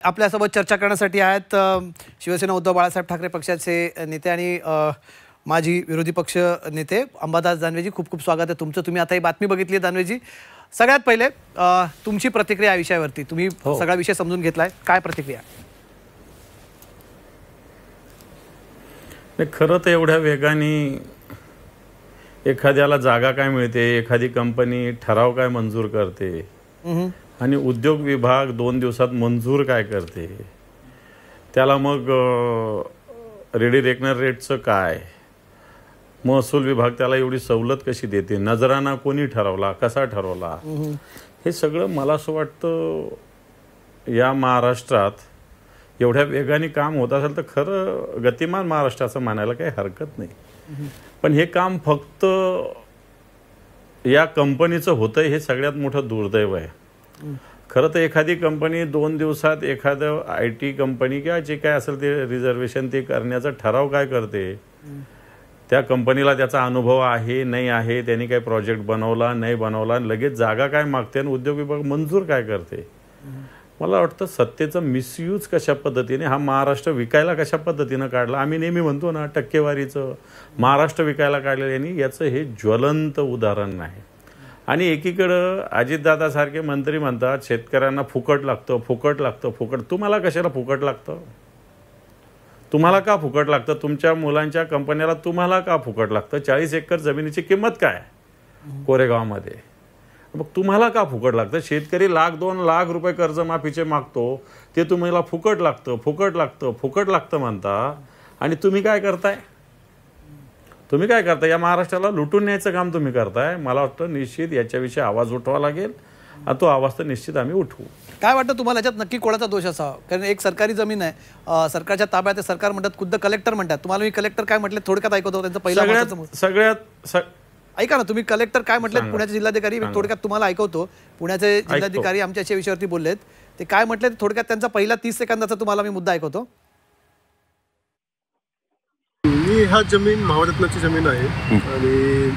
आपल्यासोबत चर्चा करण्यासाठी आहेत शिवसेना उद्धव बाळासाहेब ठाकरे पक्षाचे नेते आणि माजी विरोधी पक्ष नेते अंबादास दानवेजी. खूप खूप स्वागत आहे तुमचं. तुम्ही आता ही बातमी बघितली आहे दानवेजी. सगळ्यात पहिले तुमची प्रतिक्रिया या विषयावरती. तुम्ही सगळा विषय समजून घेतलाय, काय प्रतिक्रिया? खरं तर एवढ्या वेगाने एखाद्याला जागा काय मिळते, एखादी कंपनी ठराव काय मंजूर करते आणि उद्योग विभाग 2 दिवसात मंजूर काय करते, त्याला मग रेडी रेकनर रेटचं काय, महसूल विभाग त्याला एवढी सवलत कशी देते, नजराना कोणी ठरवला, कसा ठरवला, हे सगळं मला असं वाटतं या महाराष्ट्रात एवढ्या वेगाने काम होत असेल तर खरं गतिमान महाराष्ट्राचं मानायला काही हरकत नाही. पण हे काम फक्त या कंपनीचं होतंय हे सगळ्यात मोठं दुर्दैव आहे. खरं तर एखादी कंपनी 2 दिवसात एखादं IT कंपनी किंवा जे काय असेल ते रिझर्वेशन ते करण्याचा ठराव काय करते, त्या कंपनीला त्याचा अनुभव आहे नाही आहे, त्यांनी काय प्रोजेक्ट बनवला नाही बनवला, लगेच जागा काय मागते आणि उद्योग विभाग मंजूर काय करते. मला वाटतं सत्तेचं मिसयूज कशा पद्धतीने, हा महाराष्ट्र विकायला कशा पद्धतीनं काढला. आम्ही नेहमी म्हणतो ना टक्केवारीचं महाराष्ट्र विकायला काढलेलं यांनी, याचं हे ज्वलंत उदाहरण आहे. आणि एकीकडं अजितदादासारखे मंत्री म्हणतात शेतकऱ्यांना फुकट लागतं फुकट लागतं फुकट. तुम्हाला कशाला फुकट लागतं? तुम्हाला का फुकट लागतं? तुमच्या मुलांच्या कंपन्याला तुम्हाला का फुकट लागतं? 40 एकर जमिनीची किंमत काय कोरेगावमध्ये, मग तुम्हाला का फुकट लागतं? शेतकरी 1,00,000-2 लाख रुपये कर्जमाफीचे मागतो, ते तुम्हाला फुकट लागतं फुकट लागतं फुकट लागतं म्हणता. आणि तुम्ही काय करताय? तुम्ही काय करताय? या महाराष्ट्राला लुटून न्यायचं काम तुम्ही करताय. मला वाटतं निश्चित याच्याविषयी आवाज उठवावा लागेल आणि तो आवाज तर निश्चित आम्ही उठवू. काय वाटतं तुम्हाला याच्यात नक्की कोणाचा दोष असावा? कारण एक सरकारी जमीन आहे, सरकारच्या ताब्यात आहे, सरकार म्हणतात, खुद्द कलेक्टर म्हणतात. तुम्हाला मी कलेक्टर काय म्हटले थोडक्यात ऐकवतो. त्यांचं पहिला सगळ्यात ऐका ना, तुम्ही कलेक्टर काय म्हटले, पुण्याचे जिल्हाधिकारी, थोडक्यात तुम्हाला ऐकवतो. पुण्याचे जिल्हाधिकारी आमच्याशी विषयावरती बोललेत. ते काय म्हटले थोडक्यात त्यांचा पहिला 30 सेकंदाचा तुम्हाला मी मुद्दा ऐकवतो. ही हा जमीन महारत्नाची जमीन आहे आणि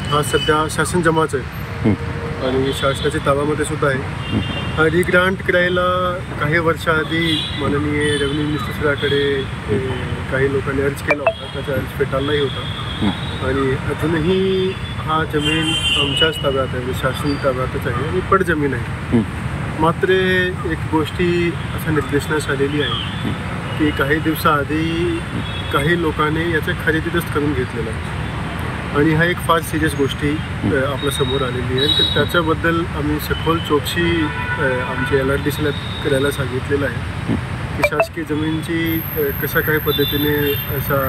हा सध्या शासन जमाच आहे आणि शासनाच्या ताब्यामध्ये सुद्धा आहे. हा रिग्रांट करायला काही वर्षाआधी माननीय रेव्हेन्यू मिनिस्टरकडे काही लोकांनी अर्ज केला होता. त्याचा अर्ज फेटाळलाही होता आणि अजूनही हा जमीन आमच्याच ताब्यात आहे, म्हणजे शासन ताब्यातच आहे आणि पड जमीन आहे. मात्र एक गोष्टी असा निर्देशनास आलेली आहे की काही दिवसाआधी काही लोकांनी याचं खरेदीच करून घेतलेलं आहे आणि हा एक फार सिरियस गोष्टी आपल्या समोर आलेली आहे. तर त्याच्याबद्दल आम्ही सखोल चौकशी आमच्या LRDCला करायला सांगितलेलं आहे की शासकीय जमीनची कशा काही पद्धतीने असा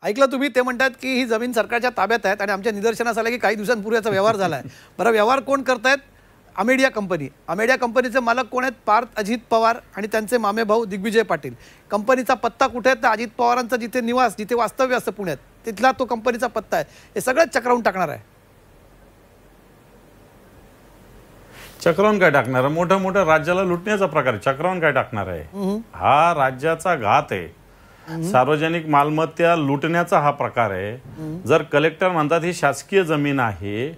ऐकलं तुम्ही. ते म्हणतात की ही जमीन सरकारच्या ताब्यात आहे आणि आमच्या निदर्शनास आलं की काही दिवसांपूर्वी याचा व्यवहार झाला आहे. बरं, व्यवहार कोण करतायत? अमेडिया कंपनी. अमेडिया कंपनीचे मालक कोण आहेत? पार्थ अजित पवार आणि त्यांचे मामे भाऊ दिग्विजय पाटील. कंपनीचा पत्ता कुठे आहे? तर अजित पवारांचा जिथे निवास, जिथे वास्तव्य असतं पुण्यात, तिथला तो कंपनीचा पत्ता आहे. हे सगळं चक्रावून टाकणार आहे. चक्रावून काय टाकणार? मोठं मोठं राज्याला लुटण्याचा प्रकार. चक्रावून काय टाकणार आहे? हा राज्याचा घात आहे. सार्वजनिक मालमत्ता लुटण्याचा हा प्रकार आहे. जर कलेक्टर म्हणतात ही शासकीय जमीन आहे,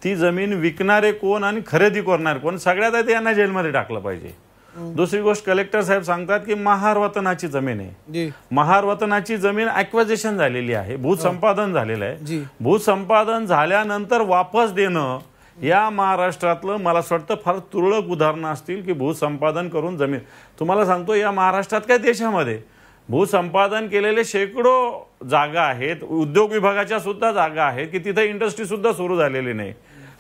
ती जमीन विकणारे कोण आणि खरेदी करणारे कोण, सगळ्यात आधी यांना जेलमध्ये टाकलं पाहिजे. दुसरी गोष्ट, कलेक्टर साहेब सांगतात की महार वतनाची जमीन आहे. महार वतनाची जमीन ॲक्विजिशन झालेली आहे, भूसंपादन झालेलं आहे. भूसंपादन झाल्यानंतर वापस देणं या महाराष्ट्रातलं मला असं वाटतं फार तुरळक उदाहरणं असतील की भूसंपादन करून जमीन. तुम्हाला सांगतो या महाराष्ट्रात काय देशामध्ये भूसंपादन केलेले शेकडो जागा आहेत, उद्योग विभागाच्या सुद्धा जागा आहेत की तिथे इंडस्ट्री सुद्धा सुरू झालेली नाही.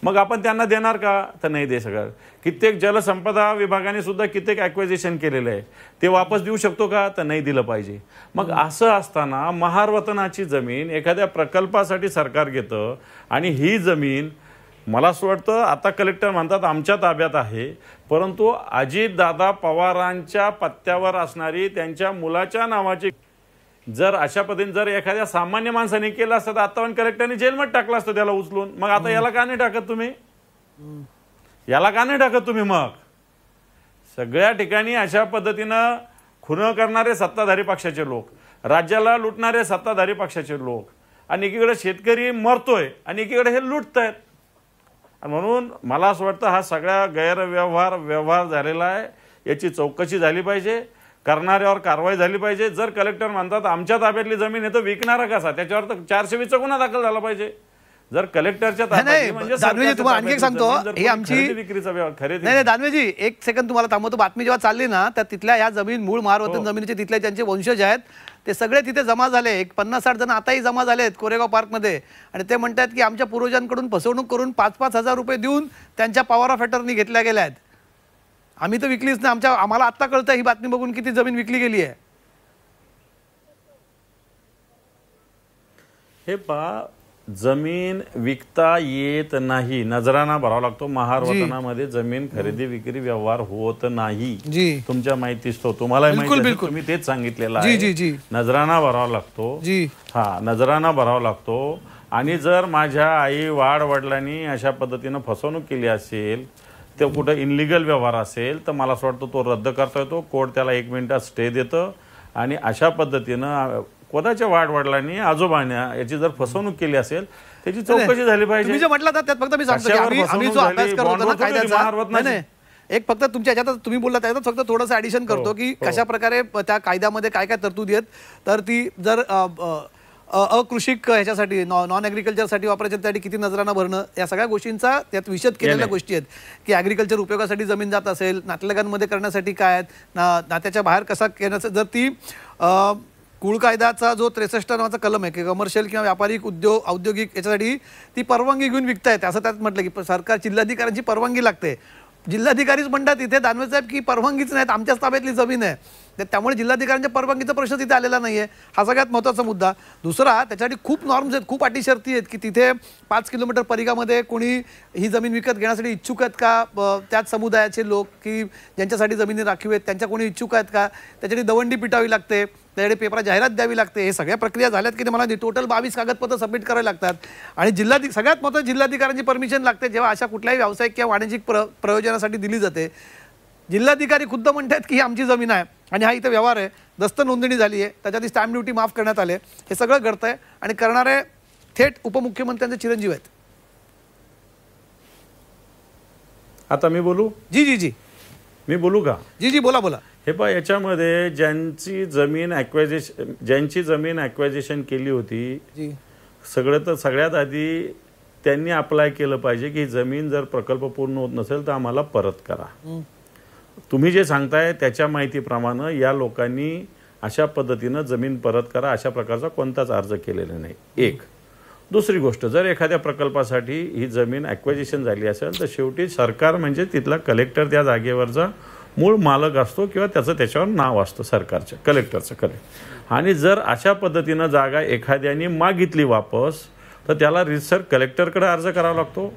मग आपण त्यांना देणार का? तर नाही दे सगळं. कित्येक जलसंपदा विभागाने सुद्धा कित्येक ॲक्विजिशन केलेलं आहे, ते वापस देऊ शकतो का? तर नाही दिलं पाहिजे. मग असं असताना महार वतनाची जमीन एखाद्या प्रकल्पासाठी सरकार घेतं आणि ही जमीन मला असं वाटतं आता कलेक्टर म्हणतात आमच्या ताब्यात आहे, परंतु अजितदादा पवारांच्या पत्त्यावर असणारी त्यांच्या मुलाच्या नावाची जर अशा पद्धतीने जर एखाद्या सामान्य माणसाने केलं असतं तर आतापर्यंत कलेक्टरने जेलमध्ये टाकलं असतं त्याला उचलून. मग आता याला का नाही टाकत तुम्ही? याला का नाही टाकत तुम्ही? मग सगळ्या ठिकाणी अशा पद्धतीनं खुनं करणारे सत्ताधारी पक्षाचे लोक, राज्याला लुटणारे सत्ताधारी पक्षाचे लोक, आणि एकीकडे शेतकरी मरतोय आणि एकीकडे हे लुटतायत. म्हणून मला असं वाटतं हा सगळा गैरव्यवहार झालेला आहे. याची चौकशी झाली पाहिजे, करणाऱ्यावर कारवाई झाली पाहिजे. जर कलेक्टर म्हणतात आमच्या ताब्यातली जमीन आहे तर विकणारा कसा, त्याच्यावर तर 420चा गुन्हा दाखल झाला पाहिजे. जर कलेक्टरच्या ताब्यात म्हणजे दानवेजी तुम्हाला आणखी एक सांगतो, ही आमची विक्रीचा खरेदी नाही दानवेजी एक सेकंद तुम्हाला थांबवतो. बातमी जेव्हा चालली ना तर तिथल्या ह्या जमीन मूळ महारवतन जमिनीचे तिथले ज्यांचे वंशज आहेत ते सगळे तिथे जमा झाले. एक 50-60 जण आताही जमा झाले आहेत कोरेगाव पार्कमध्ये. आणि ते म्हणतात की आमच्या पूर्वजांकडून फसवणूक करून 5-5 हजार रुपये देऊन त्यांच्या पॉवर ऑफ अटर्नी घेतल्या गेल्या आहेत. आम्ही तर विकलीच नाही. आम्हाला आत्ता कळतं ही बातमी बघून किती जमीन विकली गेली आहे. हे पहा, जमीन विकता येत नाही, नजराना भरावा लागतो. महारवतनामध्ये जमीन खरेदी विक्री व्यवहार होत नाही. तुमच्या माहितीच तो तुम्हाला माहिती, तुम्ही तेच सांगितलेलं आहे. नजराना भरावा लागतो. हा, नजराना भरावा लागतो. आणि जर माझ्या आई वाड वडिलांनी अशा पद्धतीनं फसवणूक केली असेल, ते कुठं इनलिगल व्यवहार असेल तर मला असं वाटतं तो रद्द करता येतो. कोर्ट त्याला 1 मिनिटात स्टे देतं. आणि अशा पद्धतीनं कोणाच्या वाडवडिलांनी आजोबांना याची जर फसवणूक केली असेल त्याची चौकशी झाली पाहिजे. तुम्ही जे म्हटलं त्यात फक्त मी सांगतो आम्ही जो अभ्यास करतो ना कायद्याचा, एक फक्त तुमच्या ह्याच्यात तुम्ही बोलला त्याच्यात फक्त थोडंसं ऍडिशन करतो की कशा प्रकारे त्या कायद्यामध्ये काय काय तरतुदी आहेत. तर ती जर अकृषिक ह्याच्यासाठी नॉन ॲग्रिकल्चरसाठी वापरायच्या त्यासाठी किती नजराना भरणं, या सगळ्या गोष्टींचा त्यात विशद केलेल्या गोष्टी आहेत. की ॲग्रिकल्चर उपयोगासाठी जमीन जात असेल, नातलगांमध्ये करण्यासाठी काय आहेत, नात्याच्या बाहेर कसा करण्याचं, जर ती कुळ कायद्याचा जो 63 नावाचा कलम आहे की कमर्शियल किंवा व्यापारिक उद्योग औद्योगिक याच्यासाठी ती परवानगी घेऊन विकता येते असं त्यात म्हटलं की सरकार जिल्हाधिकाऱ्यांची परवानगी लागते. जिल्हाधिकारीच म्हणतात इथे दानवे साहेब की परवानगीच नाहीत, आमच्याच ताब्यातली जमीन आहे. त्यामुळे जिल्हाधिकाऱ्यांच्या परवानगीचा प्रश्न तिथे आलेला नाहीये. हा सगळ्यात महत्त्वाचा मुद्दा. दुसरा, त्याच्यासाठी खूप नॉर्म्स आहेत, खूप अटी शर्ती आहेत की तिथे 5 किलोमीटर परिघामध्ये कोणी ही जमीन विकत घेण्यासाठी इच्छुक आहेत का, त्याच समुदायाचे लोक की ज्यांच्यासाठी जमिनी राखीव आहेत त्यांच्या कोणी इच्छुक आहेत का, त्याच्यासाठी दवंडी पिटावी लागते, त्याच्याकडे पेपरात जाहिरात द्यावी लागते. हे सगळ्या प्रक्रिया झाल्यात की ते मला टोटल 22 कागदपत्र सबमिट करावे लागतात. आणि सगळ्यात महत्त्वाचं जिल्हाधिकाऱ्यांची परमिशन लागते जेव्हा अशा कुठल्याही व्यावसायिक किंवा वाणिज्यिक प्रयोजनासाठी दिली जाते. जिल्हाधिकारी खुद्द म्हणतात की ही आमची जमीन आहे आणि हा इथे व्यवहार आहे, दस्त नोंदणी झाली आहे, त्याच्यात स्टॅम्प ड्युटी माफ करण्यात आले. हे सगळं घडतंय आणि करणारे थेट उपमुख्यमंत्र्यांचे चिरंजीव आहेत. आता मी बोलू? जी मी बोलू का? जी बोला बोला. हे पहा, याच्यामध्ये ज्यांची जमीन ॲक्वायझेशन केली होती सगळ्यात आधी त्यांनी अप्लाय केलं पाहिजे की जमीन जर प्रकल्प पूर्ण होत नसेल तर आम्हाला परत करा. तुम्ही जे सांगताय त्याच्या माहितीप्रमाणे या लोकांनी अशा पद्धतीनं जमीन परत करा अशा प्रकारचा कोणताच अर्ज केलेला नाही. एक. दुसरी गोष्ट, जर एखाद्या प्रकल्पासाठी ही जमीन ॲक्वायझेशन झाली असेल तर शेवटी सरकार म्हणजे तिथला कलेक्टर त्या जागेवरचा मूळ मालक असतो किंवा त्याच्यावर नाव असतं सरकारच्या, कलेक्टरचं. आणि जर अशा पद्धतीनं जागा एखाद्याने मागितली वापस तर त्याला रीतसर कलेक्टरकडे अर्ज करावा लागतो.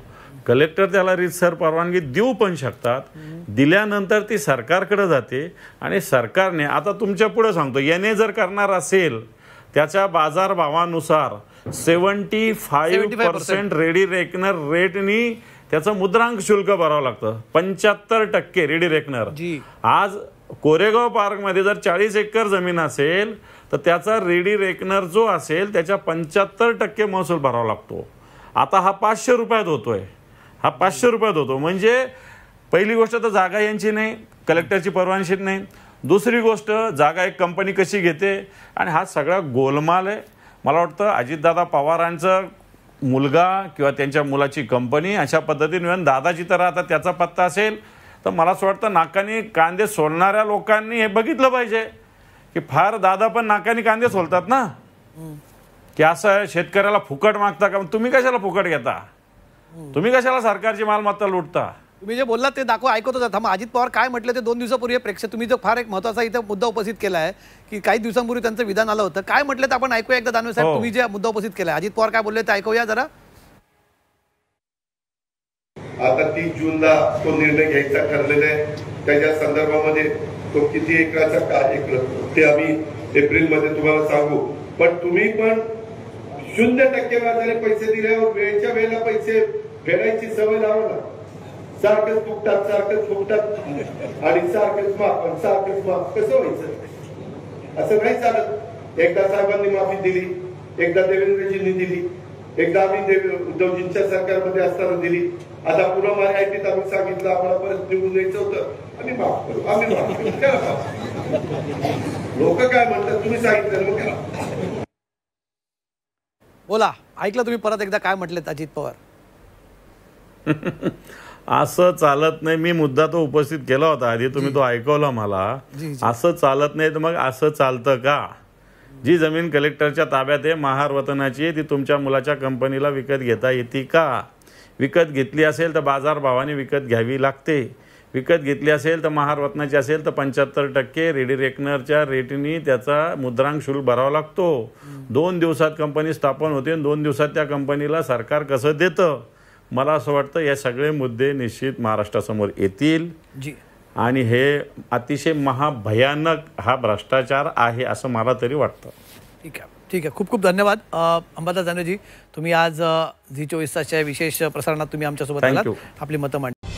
कलेक्टर त्याला रीतसर परवानगी देऊ पण शकतात. दिल्यानंतर ती सरकारकडे जाते आणि सरकारने, आता तुमच्या पुढे सांगतो, याने जर करणार असेल त्याच्या बाजारभावानुसार 75% रेडी रेकनर रेटनी त्याचं मुद्रांक शुल्क भरावं लागतं. 75% रेडी रेकनर. आज कोरेगाव पार्कमध्ये जर 40 एकर जमीन असेल तर त्याचा रेडी रेकनर जो असेल त्याच्या 75% महसूल भरावा लागतो. आता हा 500 रुपयात होतोय. म्हणजे पहिली गोष्ट तर जागा यांची नाही, कलेक्टरची परवानगी नाही. दुसरी गोष्ट, जागा एक कंपनी कशी घेते आणि हा सगळा गोलमाल आहे. मला वाटतं अजितदादा पवारांचा मुलगा किंवा त्यांच्या मुलाची कंपनी अशा पद्धतीने, दादाची तर आता त्याचा पत्ता असेल तर मला असं वाटतं नाकाने कांदे सोलणाऱ्या लोकांनी हे बघितलं पाहिजे की फार दादा पण नाकाने कांदे सोलतात ना, की असं शेतकऱ्याला फुकट मागता का? तुम्ही कशाला फुकट घेता? तुम्ही कशाला सरकारची मालमत्ता लुटता? तुम्ही जे बोललात ते ऐकत होता. थांबा, अजित पवार काय म्हटलं ते 2 दिवसापूर्वी प्रेक्षक, तुम्ही जो फार एक महत्त्वाचा इथे मुद्दा उपस्थित केला आहे की काही दिवसांपूर्वी त्यांचं विधान आलं होतं. काय म्हटलं ते आपण ऐकूया एकदा दानवे साहेब. तुम्ही जे मुद्दा उपस्थित केला अजित पवार काय बोलले ते ऐकूया जरा. आता 30 जूनला तो निर्णय घ्यायचा ठरलेला आहे. त्याच्या संदर्भामध्ये तो किती एकराचा काय एकर ते आम्ही एप्रिलमध्ये तुम्हाला सांगू. पण तुम्ही पण 0% व्याजाने पैसे दिल्यावर वेळच्या वेळेला पैसे फेडायची सवय लावा ना. सारखंच फुकटात आणि सारखंच माफ कसं व्हायचं? असं नाही चालत. एकदा साहेबांनी माफी दिली, एकदा देवेंद्रजींनी दिली, एकदा आम्ही ते उद्धवजींच्या सरकारमध्ये असताना दिली, आता पुन्हा महाआयटीत आम्ही सांगितलं आम्हाला परत निवडून यायचं होतं, आम्ही माफ करू, आम्ही माफ करू. करा माफ. लोक काय म्हणतात तुम्ही सांगितलं मग करा. बोला, ऐकलं तुम्ही परत एकदा काय म्हटलेत अजित पवार? असं चालत नाही. मी मुद्दा तो उपस्थित केला होता आधी, तुम्ही तो ऐकवला मला. असं चालत नाही तर मग असं चालतं का? जी जमीन कलेक्टरच्या ताब्यात आहे, महार वतनाची, ती तुमच्या मुलाच्या कंपनीला विकत घेता येते का? विकत घेतली असेल तर बाजारभावाने विकत घ्यावी लागते. विकत घेतली असेल तर महार वतनाची असेल तर 75% रेडी रेकनरच्या रेटनी त्याचा मुद्रांक शुल्क भरावा लागतो. 2 दिवसात कंपनी स्थापन होते आणि 2 दिवसात त्या कंपनीला सरकार कसं देतं? मला असं वाटतं हे सगळे मुद्दे निश्चित महाराष्ट्रासमोर येतील जी. आणि हे अतिशय महाभयानक हा भ्रष्टाचार आहे असं मला तरी वाटतं. ठीक आहे, ठीक आहे. खूप खूप धन्यवाद अंबादास दानवेजी. तुम्ही आज झी 24 तासच्या विशेष प्रसारणात तुम्ही आमच्यासोबत आलात, आपली मतं मांडली.